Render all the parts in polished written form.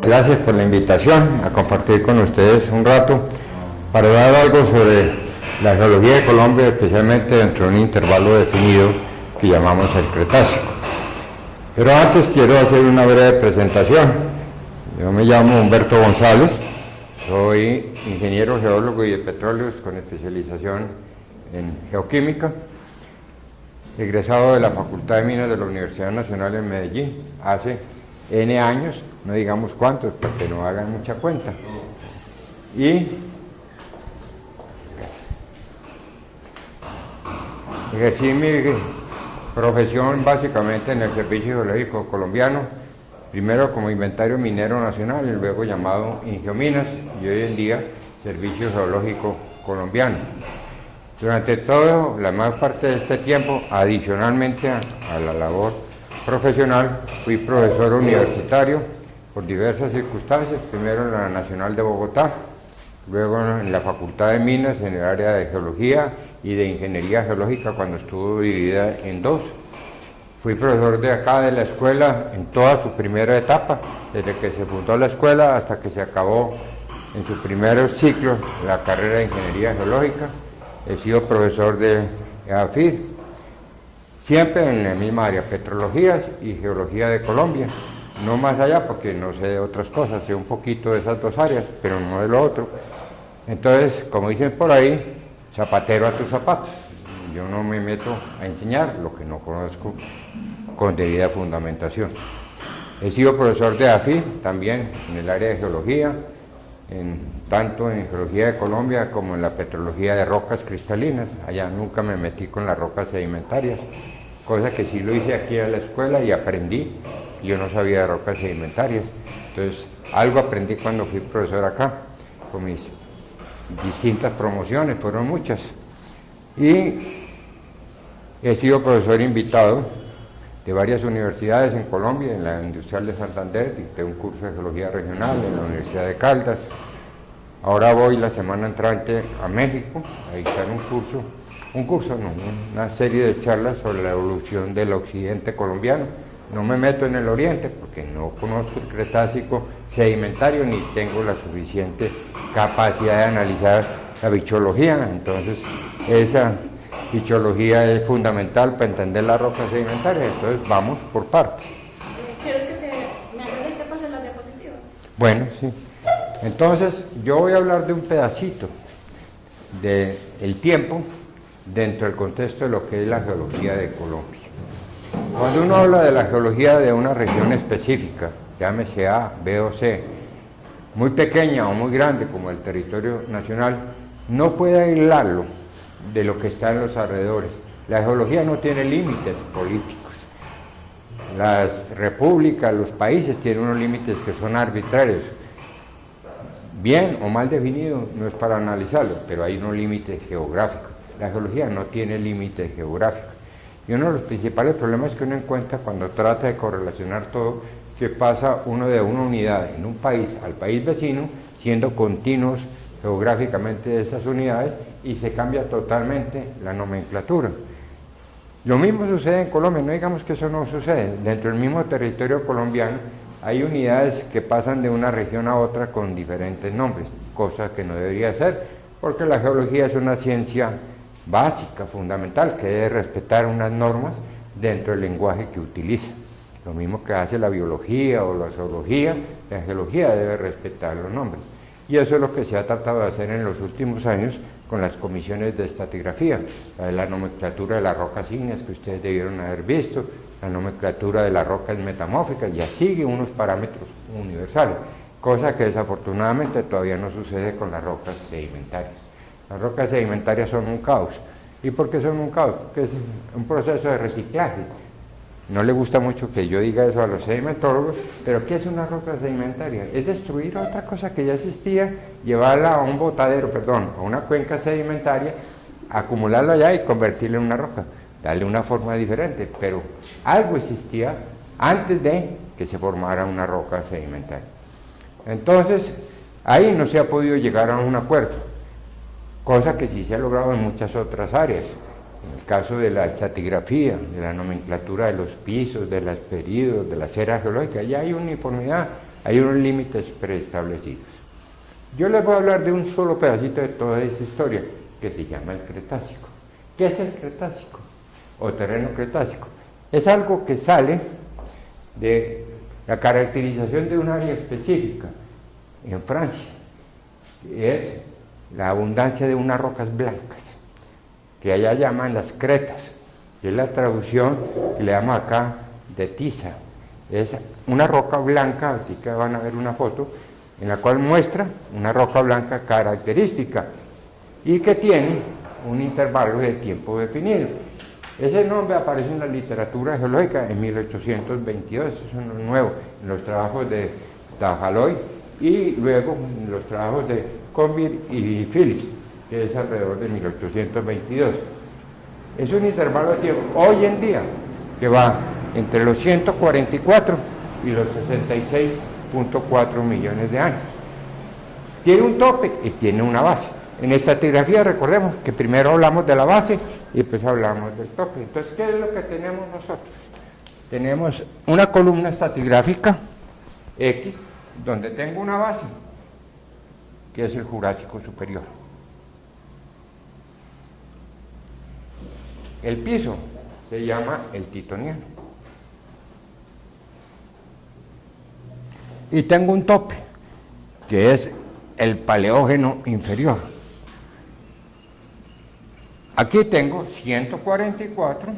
Gracias por la invitación a compartir con ustedes un rato para dar algo sobre la geología de Colombia, especialmente dentro de un intervalo definido que llamamos el Cretácico. Pero antes quiero hacer una breve presentación. Yo me llamo Humberto González, soy ingeniero geólogo y de petróleos con especialización en geoquímica, egresado de la Facultad de Minas de la Universidad Nacional en Medellín hace N años, no digamos cuántos, porque no hagan mucha cuenta. Y ejercí mi profesión básicamente en el Servicio Geológico Colombiano, primero como Inventario Minero Nacional y luego llamado Ingiominas, y hoy en día Servicio Geológico Colombiano. Durante toda la mayor parte de este tiempo, adicionalmente a la labor profesional, fui profesor universitario por diversas circunstancias, primero en la Nacional de Bogotá, luego en la Facultad de Minas en el área de Geología y de Ingeniería Geológica cuando estuvo dividida en dos. Fui profesor de acá de la escuela en toda su primera etapa, desde que se fundó la escuela hasta que se acabó en su primer ciclo la carrera de Ingeniería Geológica. He sido profesor de AFID, siempre en la misma área, petrologías y geología de Colombia, no más allá porque no sé de otras cosas, sé un poquito de esas dos áreas, pero no de lo otro. Entonces, como dicen por ahí, zapatero a tus zapatos. Yo no me meto a enseñar lo que no conozco con debida fundamentación. He sido profesor de AFID también en el área de geología, tanto en geología de Colombia como en la petrología de rocas cristalinas. Allá nunca me metí con las rocas sedimentarias, cosa que sí lo hice aquí en la escuela y aprendí. Yo no sabía de rocas sedimentarias, entonces algo aprendí cuando fui profesor acá, con mis distintas promociones, fueron muchas. Y he sido profesor invitado de varias universidades en Colombia, en la Industrial de Santander, dicté un curso de geología regional en la Universidad de Caldas. Ahora voy la semana entrante a México a dictar una serie de charlas sobre la evolución del occidente colombiano. No me meto en el oriente porque no conozco el Cretácico sedimentario ni tengo la suficiente capacidad de analizar la bichología, entonces esa bichología es fundamental para entender las rocas sedimentarias, entonces vamos por partes. ¿Quieres que me hagas el que pase las diapositivas? Bueno, sí. Entonces, yo voy a hablar de un pedacito del tiempo dentro del contexto de lo que es la geología de Colombia. Cuando uno habla de la geología de una región específica, llámese A, B o C, muy pequeña o muy grande como el territorio nacional, no puede aislarlo de lo que está en los alrededores. La geología no tiene límites políticos. Las repúblicas, los países tienen unos límites que son arbitrarios. Bien o mal definido no es para analizarlo, pero hay unos límites geográficos. La geología no tiene límites geográficos. Y uno de los principales problemas que uno encuentra cuando trata de correlacionar todo, que pasa uno de una unidad en un país al país vecino, siendo continuos geográficamente esas unidades, y se cambia totalmente la nomenclatura. Lo mismo sucede en Colombia, no digamos que eso no sucede. Dentro del mismo territorio colombiano hay unidades que pasan de una región a otra con diferentes nombres, cosa que no debería ser, porque la geología es una ciencia básica, fundamental, que debe respetar unas normas dentro del lenguaje que utiliza. Lo mismo que hace la biología o la zoología, la geología debe respetar los nombres. Y eso es lo que se ha tratado de hacer en los últimos años con las comisiones de estratigrafía, la nomenclatura de las rocas ígneas que ustedes debieron haber visto, la nomenclatura de las rocas metamórficas, ya sigue unos parámetros universales, cosa que desafortunadamente todavía no sucede con las rocas sedimentarias. Las rocas sedimentarias son un caos. ¿Y por qué son un caos? Porque es un proceso de reciclaje. No le gusta mucho que yo diga eso a los sedimentólogos, pero ¿qué es una roca sedimentaria? Es destruir otra cosa que ya existía, llevarla a un botadero, a una cuenca sedimentaria, acumularla allá y convertirla en una roca, darle una forma diferente, pero algo existía antes de que se formara una roca sedimentaria. Entonces, ahí no se ha podido llegar a un acuerdo, cosa que sí se ha logrado en muchas otras áreas. En el caso de la estratigrafía, de la nomenclatura de los pisos, de los periodos, de las eras geológicas, ya hay uniformidad hay unos límites preestablecidos. Yo les voy a hablar de un solo pedacito de toda esa historia, que se llama el Cretácico. ¿Qué es el Cretácico? O terreno Cretácico. Es algo que sale de la caracterización de un área específica en Francia, que es la abundancia de unas rocas blancas, que allá llaman las cretas, que es la traducción que le damos acá de tiza. Es una roca blanca, aquí que van a ver una foto, en la cual muestra una roca blanca característica y que tiene un intervalo de tiempo definido. Ese nombre aparece en la literatura geológica en 1822, eso es lo nuevo, en los trabajos de Tajaloy y luego en los trabajos de Convir y Phillips, que es alrededor de 1822. Es un intervalo de tiempo hoy en día que va entre los 144 y los 66.4 millones de años. Tiene un tope y tiene una base. En estratigrafía recordemos que primero hablamos de la base y después hablamos del tope. Entonces, ¿qué es lo que tenemos nosotros? Tenemos una columna estratigráfica X, donde tengo una base, que es el Jurásico superior. El piso se llama el Titoniano. Y tengo un tope, que es el Paleógeno inferior. Aquí tengo 144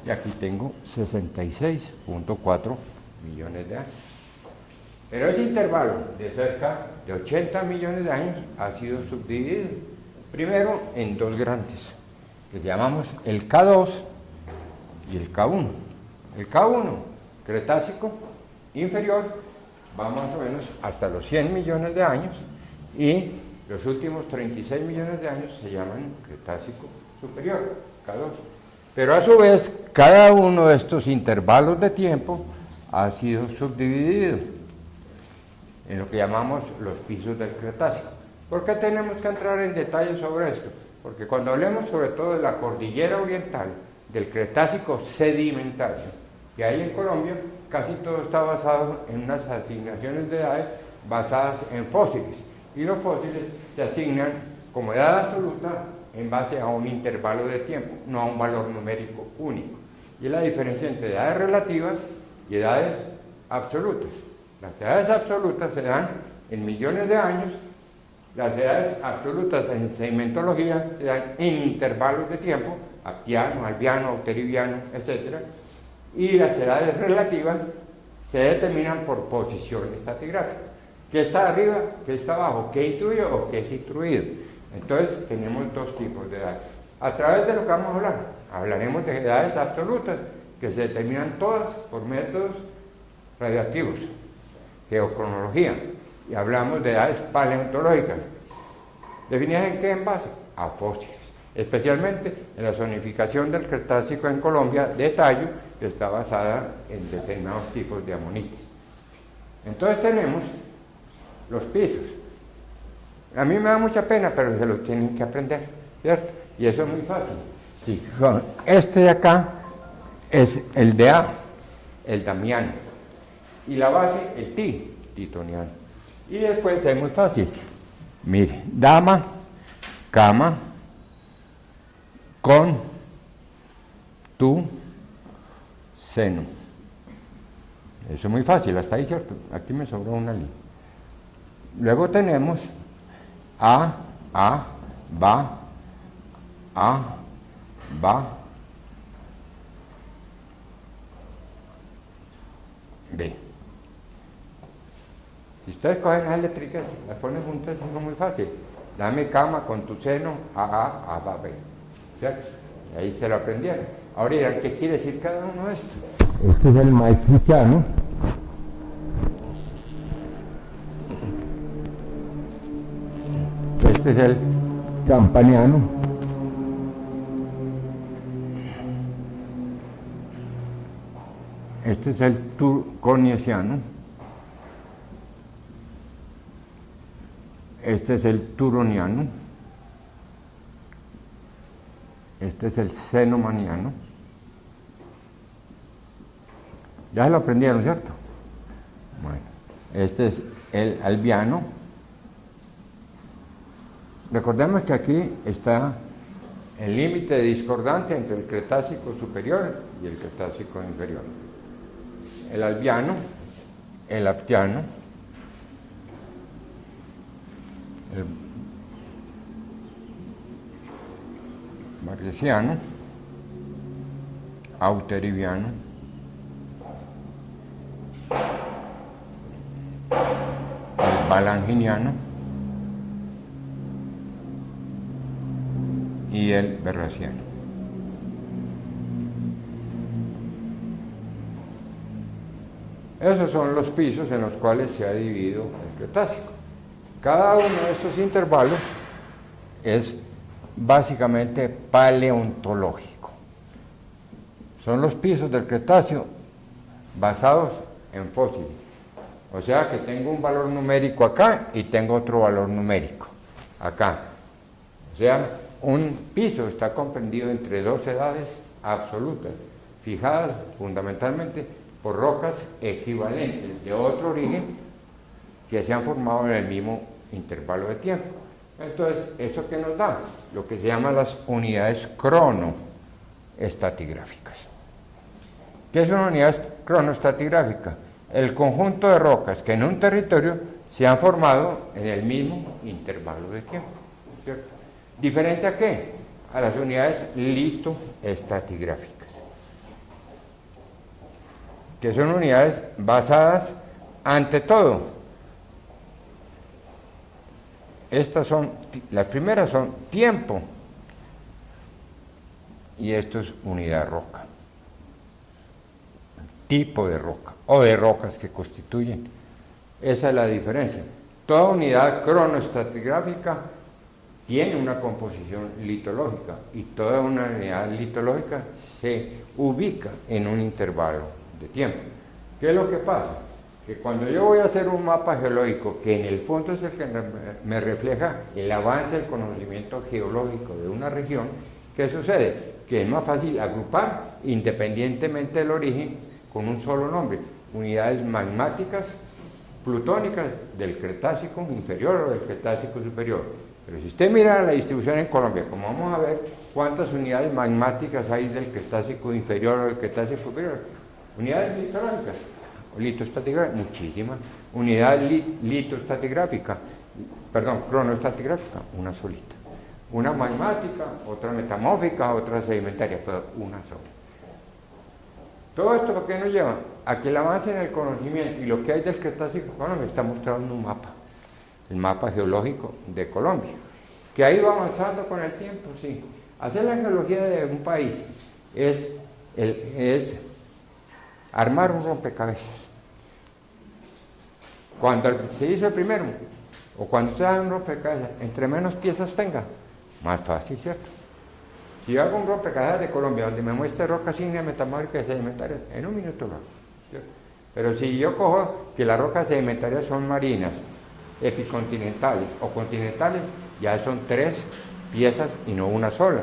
y aquí tengo 66.4 millones de años. Pero ese intervalo de cerca de 80 millones de años ha sido subdividido primero en dos grandes, que llamamos el K2 y el K1. El K1, Cretácico inferior, va más o menos hasta los 100 millones de años y los últimos 36 millones de años se llaman Cretácico superior, K2. Pero a su vez, cada uno de estos intervalos de tiempo ha sido subdividido en lo que llamamos los pisos del Cretácico. ¿Por qué tenemos que entrar en detalle sobre esto? Porque cuando hablemos sobre todo de la cordillera oriental, del Cretácico sedimentario que hay en Colombia, casi todo está basado en unas asignaciones de edades basadas en fósiles. Y los fósiles se asignan como edad absoluta en base a un intervalo de tiempo, no a un valor numérico único. Y es la diferencia entre edades relativas y edades absolutas. Las edades absolutas se dan en millones de años, las edades absolutas en sedimentología se dan en intervalos de tiempo, aptiano, albiano, auteribiano, etc. Y las edades relativas se determinan por posición estratigráfica. ¿Qué está arriba? ¿Qué está abajo? ¿Qué intruido o qué es intruido? Entonces tenemos dos tipos de edades. A través de lo que vamos a hablar, hablaremos de edades absolutas, que se determinan todas por métodos radiactivos, geocronología, y hablamos de edades paleontológicas. ¿Definidas en qué en base? A fósiles, especialmente en la zonificación del Cretácico en Colombia de tallo, que está basada en determinados tipos de amonites. Entonces tenemos los pisos. A mí me da mucha pena, pero se los tienen que aprender, ¿cierto? Y eso es muy fácil. Sí, este de acá es el de A, el damiano, y la base, el titoniano. Y después es muy fácil. Mire, dama, cama, con, tu, seno. Eso es muy fácil, hasta ahí, ¿cierto? Aquí me sobró una línea. Luego tenemos A, va, B. Si ustedes cogen las eléctricas, las ponen juntas, es muy fácil. Dame cama con tu seno, A, va, B. ¿Cierto? Y ahí se lo aprendieron. Ahora dirán, ¿qué quiere decir cada uno de estos? Este es el maestriano. Este es el campaniano. Este es el turconiesiano. Este es el turoniano. Este es el cenomaniano. Ya se lo aprendieron, ¿cierto? Bueno, Este es el Albiano. Recordemos que aquí está el límite de discordancia entre el Cretácico superior y el Cretácico inferior. El Albiano, el Aptiano, el Marquesiano, Auteriviano, el Balanginiano y el Berraciano. Esos son los pisos en los cuales se ha dividido el Cretácico. Cada uno de estos intervalos es básicamente paleontológico. Son los pisos del Cretáceo basados en fósiles. O sea que tengo un valor numérico acá y tengo otro valor numérico acá. O sea, un piso está comprendido entre dos edades absolutas, fijadas fundamentalmente por rocas equivalentes de otro origen que se han formado en el mismo intervalo de tiempo. Entonces, ¿eso qué nos da? Lo que se llaman las unidades cronoestratigráficas. ¿Qué es una unidad cronoestratigráfica? El conjunto de rocas que en un territorio se han formado en el mismo intervalo de tiempo, ¿cierto? ¿Diferente a qué? A las unidades litoestratigráficas, que son unidades basadas ante todo. Las primeras son tiempo y esto es unidad roca, tipo de roca o de rocas que constituyen. Esa es la diferencia. Toda unidad cronoestratigráfica tiene una composición litológica y toda una unidad litológica se ubica en un intervalo de tiempo. ¿Qué es lo que pasa? Que cuando yo voy a hacer un mapa geológico, que en el fondo es el que me refleja el avance del conocimiento geológico de una región, ¿qué sucede? Que es más fácil agrupar, independientemente del origen, con un solo nombre, unidades magmáticas, plutónicas del Cretácico inferior o del Cretácico superior. Pero si usted mira la distribución en Colombia, como vamos a ver cuántas unidades magmáticas hay del Cretácico inferior o del Cretácico superior, unidades litológicas, litoestratigráfica, muchísimas. Unidad cronoestratigráfica, una solita. Una magmática, otra metamórfica, otra sedimentaria, pero una sola. Todo esto, ¿por qué nos lleva? A que el avance en el conocimiento y lo que hay del Cretácico Colombia está mostrado en un mapa, el mapa geológico de Colombia, que ha ido avanzando con el tiempo, sí. Hacer la geología de un país es armar un rompecabezas. Cuando se hizo el primero, o cuando se hace un rompecabezas, entre menos piezas tenga, más fácil, ¿cierto? Si yo hago un rompecabezas de Colombia donde me muestre rocas ígneas, metamórficas y sedimentarias, en un minuto lo hago, ¿cierto? Pero si yo cojo que las rocas sedimentarias son marinas, epicontinentales o continentales, ya son 3 piezas y no una sola.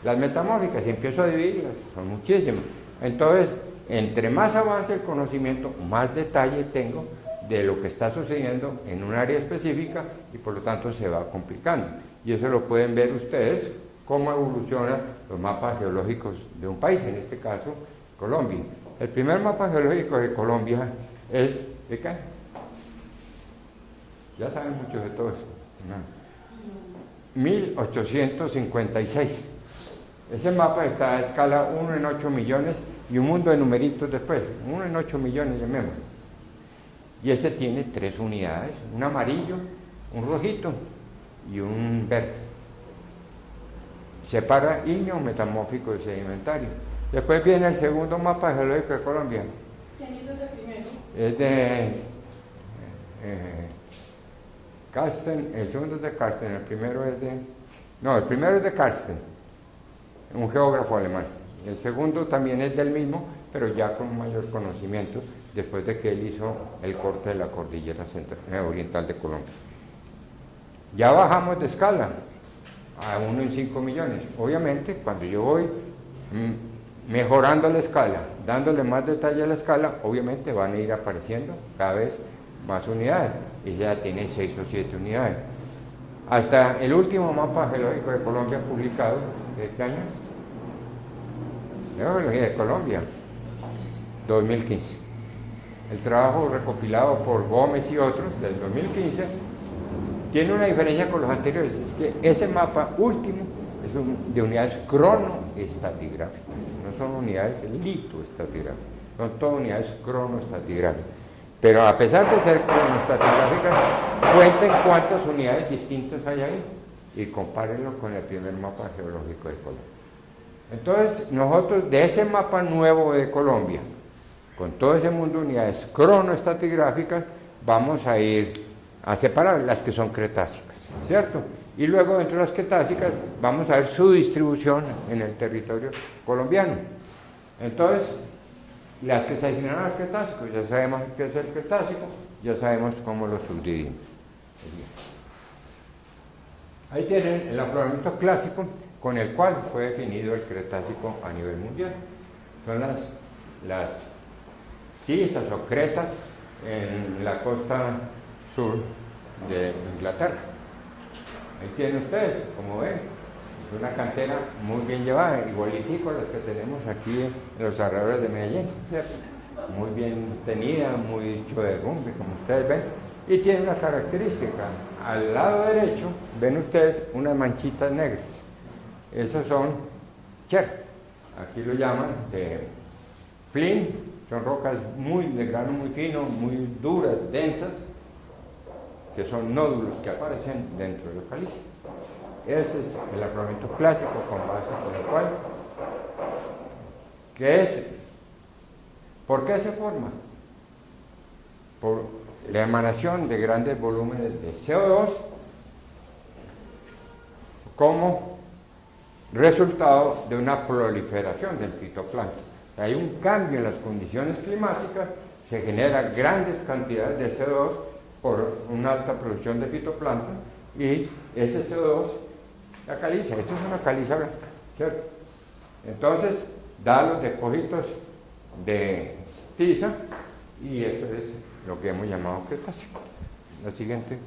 Las metamórficas, si empiezo a dividirlas, son muchísimas. Entonces, entre más avance el conocimiento, más detalle tengo de lo que está sucediendo en un área específica y por lo tanto se va complicando. Y eso lo pueden ver ustedes, cómo evolucionan los mapas geológicos de un país, en este caso Colombia. El primer mapa geológico de Colombia es ¿de qué? Ya saben mucho de todo eso. No. 1856. Ese mapa está a escala 1 en 8 millones y un mundo de numeritos después. 1 en 8 millones, llamémoslo. Y ese tiene 3 unidades, un amarillo, un rojito y un verde. Separa ígneo, metamórfico y sedimentario. Después viene el segundo mapa geológico de Colombia. ¿Quién hizo ese primero? Es de Carsten, el segundo es de Carsten, el primero es de... No, el primero es de Carsten, un geógrafo alemán. El segundo también es del mismo, pero ya con mayor conocimiento, después de que él hizo el corte de la cordillera oriental de Colombia. Ya bajamos de escala a 1 en 5 millones. Obviamente, cuando yo voy mejorando la escala, dándole más detalle a la escala, obviamente van a ir apareciendo cada vez más unidades, y ya tiene 6 o 7 unidades. Hasta el último mapa geológico de Colombia publicado, ¿de este año? De geología de Colombia, 2015. El trabajo recopilado por Gómez y otros del 2015 tiene una diferencia con los anteriores, es que ese mapa último es de unidades cronoestratigráficas, no son unidades litoestratigráficas, son todas unidades cronoestratigráficas. Pero a pesar de ser cronoestratigráficas, cuenten cuántas unidades distintas hay ahí y compárenlo con el primer mapa geológico de Colombia. Entonces, nosotros de ese mapa nuevo de Colombia, con todo ese mundo de unidades cronoestratigráficas, vamos a ir a separar las que son cretácicas, ¿cierto? Y luego dentro de las cretácicas vamos a ver su distribución en el territorio colombiano. Entonces, las que se asignan al Cretácico, ya sabemos qué es el Cretácico, ya sabemos cómo lo subdividimos. Ahí tienen el afloramiento clásico con el cual fue definido el Cretácico a nivel mundial. Son las tizas o cretas en la costa sur de Inglaterra. Ahí tienen ustedes, como ven, es una cantera muy bien llevada, igualitico a las que tenemos aquí en los alrededores de Medellín, ¿cierto? Muy bien tenida, muy hecho de rumbe, como ustedes ven, y tiene una característica. Al lado derecho ven ustedes unas manchitas negras. Esos son cher, aquí lo llaman flin, son rocas de grano muy fino, muy duras, densas, que son nódulos que aparecen dentro del caliza. Ese es el afloramiento clásico con base con el cual, ¿qué es? ¿Por qué se forma? Por la emanación de grandes volúmenes de CO2 como resultado de una proliferación del fitoplancton. Hay un cambio en las condiciones climáticas, se generan grandes cantidades de CO2 por una alta producción de fitoplancton y ese CO2, la caliza, esto es una caliza blanca, ¿cierto? Entonces da los depósitos de tiza y esto es lo que hemos llamado Cretácico. La siguiente.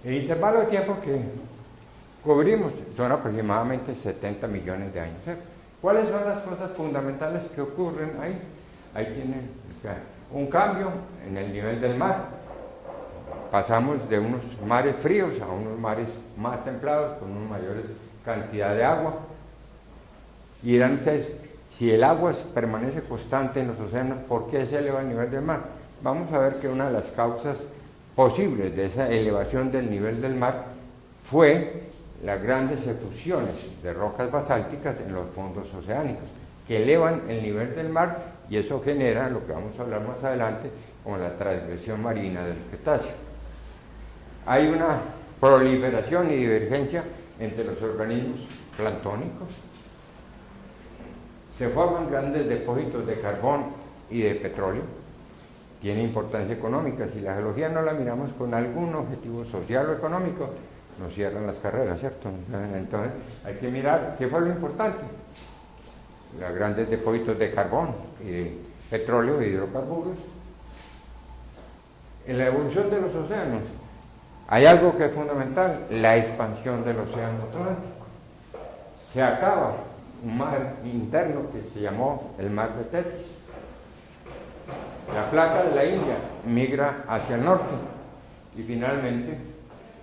El intervalo de tiempo que cubrimos son aproximadamente 70 millones de años, ¿cierto? ¿Cuáles son las cosas fundamentales que ocurren ahí? Ahí tienen un cambio en el nivel del mar. Pasamos de unos mares fríos a unos mares más templados, con una mayor cantidad de agua. Y dirán ustedes, si el agua permanece constante en los océanos, ¿por qué se eleva el nivel del mar? Vamos a ver que una de las causas posibles de esa elevación del nivel del mar fue las grandes efusiones de rocas basálticas en los fondos oceánicos, que elevan el nivel del mar y eso genera lo que vamos a hablar más adelante como la transgresión marina del Cretácico. Hay una proliferación y divergencia entre los organismos planctónicos. Se forman grandes depósitos de carbón y de petróleo. Tiene importancia económica. Si la geología no la miramos con algún objetivo social o económico, nos cierran las carreras, ¿cierto? Entonces hay que mirar qué fue lo importante. Los grandes depósitos de carbón y de petróleo e hidrocarburos. En la evolución de los océanos hay algo que es fundamental, la expansión del océano Atlántico. Se acaba un mar interno que se llamó el mar de Tetis. La placa de la India migra hacia el norte y finalmente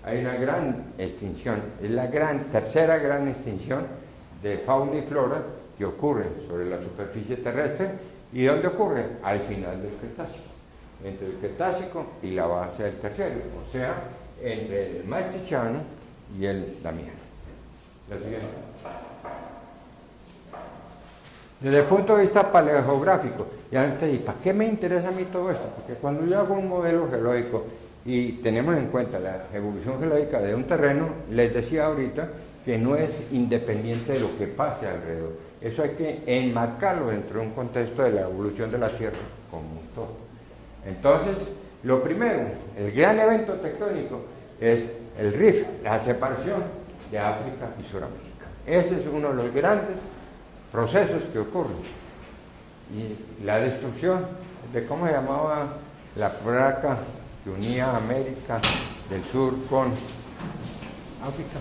hay una gran extinción, es la tercera gran extinción de fauna y flora que ocurre sobre la superficie terrestre. ¿Y dónde ocurre? Al final del Cretácico, entre el Cretácico y la base del Terciario, o sea, entre el Maastrichtiano y el Damiano. La siguiente. Desde el punto de vista paleogeográfico, ya antes, ¿y para qué me interesa a mí todo esto? Porque cuando yo hago un modelo geológico y tenemos en cuenta la evolución geológica de un terreno, les decía ahorita que no es independiente de lo que pase alrededor. Eso hay que enmarcarlo dentro de un contexto de la evolución de la Tierra como un todo. Entonces, lo primero, el gran evento tectónico es el rift, la separación de África y Sudamérica. Ese es uno de los grandes procesos que ocurren. Y la destrucción de cómo se llamaba la placa que unía América del Sur con África.